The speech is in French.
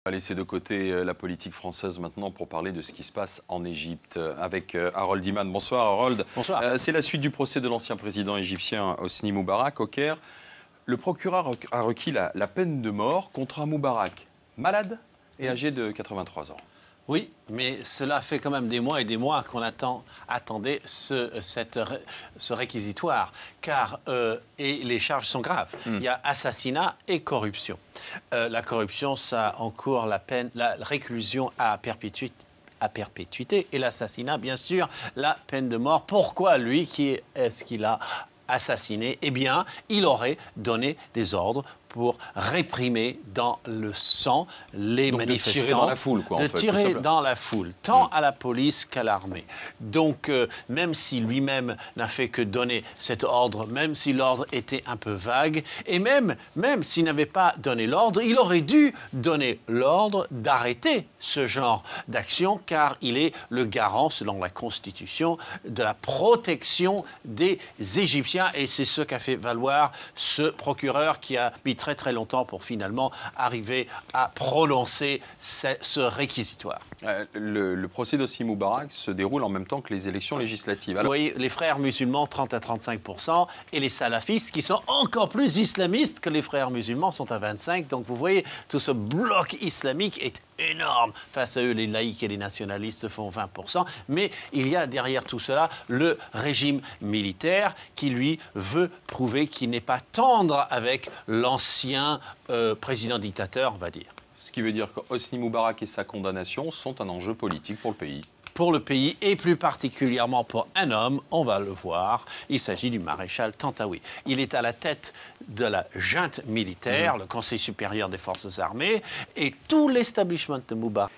On va laisser de côté la politique française maintenant pour parler de ce qui se passe en Égypte avec Harold Iman. Bonsoir Harold. Bonsoir. C'est la suite du procès de l'ancien président égyptien Hosni Moubarak au Caire. Le procureur a requis la peine de mort contre un Moubarak malade et âgé de 83 ans. Oui, mais cela fait quand même des mois et des mois qu'on attendait ce réquisitoire, car et les charges sont graves. Il y a assassinat et corruption. La corruption, ça encourt la peine, la réclusion à perpétuité, et l'assassinat, bien sûr, la peine de mort. Pourquoi lui, qui est-ce qu'il a assassiné? Eh bien, il aurait donné des ordres pour réprimer dans le sang les manifestants. De tirer dans la foule, quoi, de tirer dans la foule, tant à la police qu'à l'armée. Donc, même si lui-même n'a fait que donner cet ordre, même si l'ordre était un peu vague, et même s'il n'avait pas donné l'ordre, il aurait dû donner l'ordre d'arrêter ce genre d'action, car il est le garant, selon la Constitution, de la protection des Égyptiens. Et c'est ce qu'a fait valoir ce procureur qui a mis très longtemps pour finalement arriver à prononcer ce réquisitoire. Le procès d'Hosni Moubarak se déroule en même temps que les élections législatives. Alors... Oui, les frères musulmans, 30 à 35%, et les salafistes, qui sont encore plus islamistes que les frères musulmans, sont à 25%. Donc vous voyez, tout ce bloc islamique est énorme. Face à eux, les laïcs et les nationalistes font 20%. Mais il y a derrière tout cela le régime militaire qui, lui, veut prouver qu'il n'est pas tendre avec l'ancien président dictateur, on va dire. Ce qui veut dire que Hosni Moubarak et sa condamnation sont un enjeu politique pour le pays. Pour le pays, et plus particulièrement pour un homme, on va le voir, il s'agit du maréchal Tantawi. Il est à la tête de la junte militaire, le Conseil supérieur des forces armées, et tout l'establishment de Moubarak